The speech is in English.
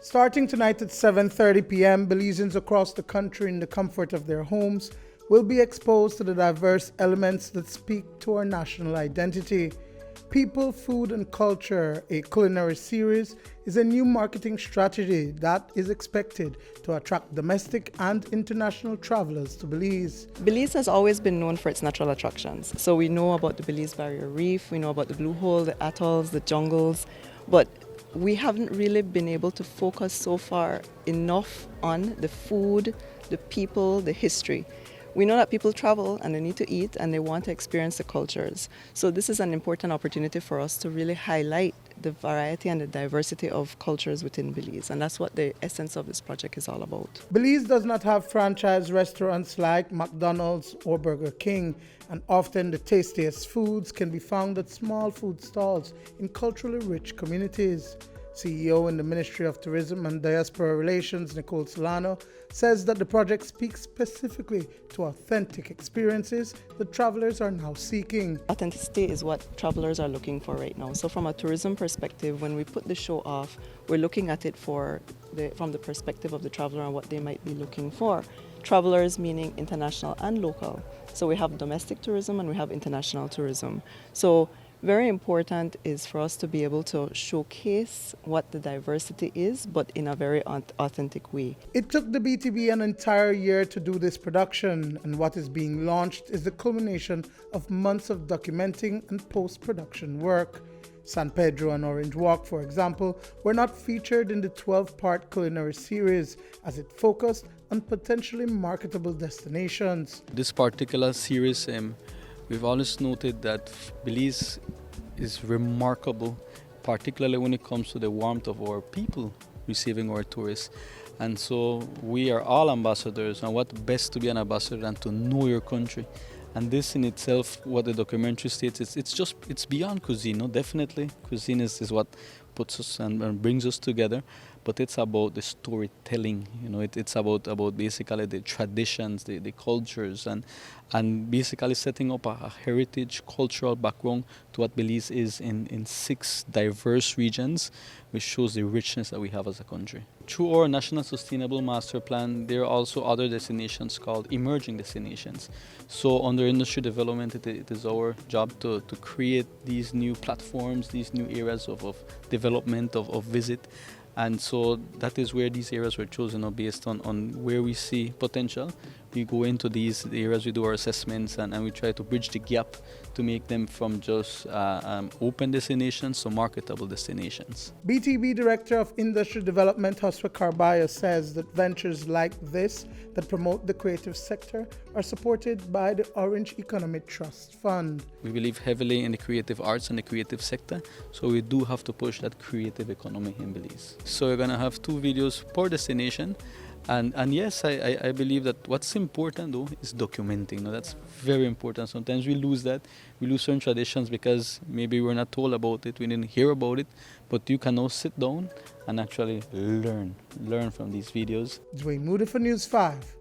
Starting tonight at 7:30 p.m., Belizeans across the country in the comfort of their homes will be exposed to the diverse elements that speak to our national identity. People, Food and Culture, a culinary series, is a new marketing strategy that is expected to attract domestic and international travelers to Belize. Belize has always been known for its natural attractions. So we know about the Belize Barrier Reef, we know about the Blue Hole, the atolls, the jungles, but we haven't really been able to focus so far enough on the food, the people, the history. We know that people travel and they need to eat and they want to experience the cultures. So this is an important opportunity for us to really highlight the variety and the diversity of cultures within Belize. And that's what the essence of this project is all about. Belize does not have franchise restaurants like McDonald's or Burger King, and often the tastiest foods can be found at small food stalls in culturally rich communities. CEO in the Ministry of Tourism and Diaspora Relations, Nicole Solano, says that the project speaks specifically to authentic experiences that travelers are now seeking. Authenticity is what travelers are looking for right now. So from a tourism perspective, when we put the show off, we're looking at it from the perspective of the traveler and what they might be looking for. Travelers meaning international and local. So we have domestic tourism and we have international tourism. So very important is for us to be able to showcase what the diversity is, but in a very authentic way. It took the B.T.B an entire year to do this production, and what is being launched is the culmination of months of documenting and post-production work. San Pedro and Orange Walk, for example, were not featured in the 12-part culinary series as it focused on potentially marketable destinations. This particular series, we've always noted that Belize is remarkable, particularly when it comes to the warmth of our people receiving our tourists. And so we are all ambassadors, and what best to be an ambassador than to know your country. And this in itself, what the documentary states, it's beyond cuisine. No, definitely cuisine is what puts us and brings us together, but it's about the storytelling. It's about basically the traditions, the cultures, and basically setting up a heritage cultural background to what Belize is in 6 diverse regions, which shows the richness that we have as a country. Through our National Sustainable Master Plan, there are also other destinations called emerging destinations. So under industry development, it is our job to create these new platforms, these new areas of development, of visit. And so that is where these areas were chosen, based on where we see potential. We go into these areas, we do our assessments, and we try to bridge the gap to make them from just open destinations to marketable destinations. B.T.B Director of Industry Development, Josue Carballo, says that ventures like this that promote the creative sector are supported by the Orange Economic Trust Fund. We believe heavily in the creative arts and the creative sector, so we do have to push that creative economy in Belize. So we're going to have 2 videos per destination. And yes, I believe that what's important though is documenting. That's very important. Sometimes we lose that. We lose certain traditions because maybe we're not told about it, we didn't hear about it. But you can now sit down and actually learn from these videos. Duane, Moody for News 5.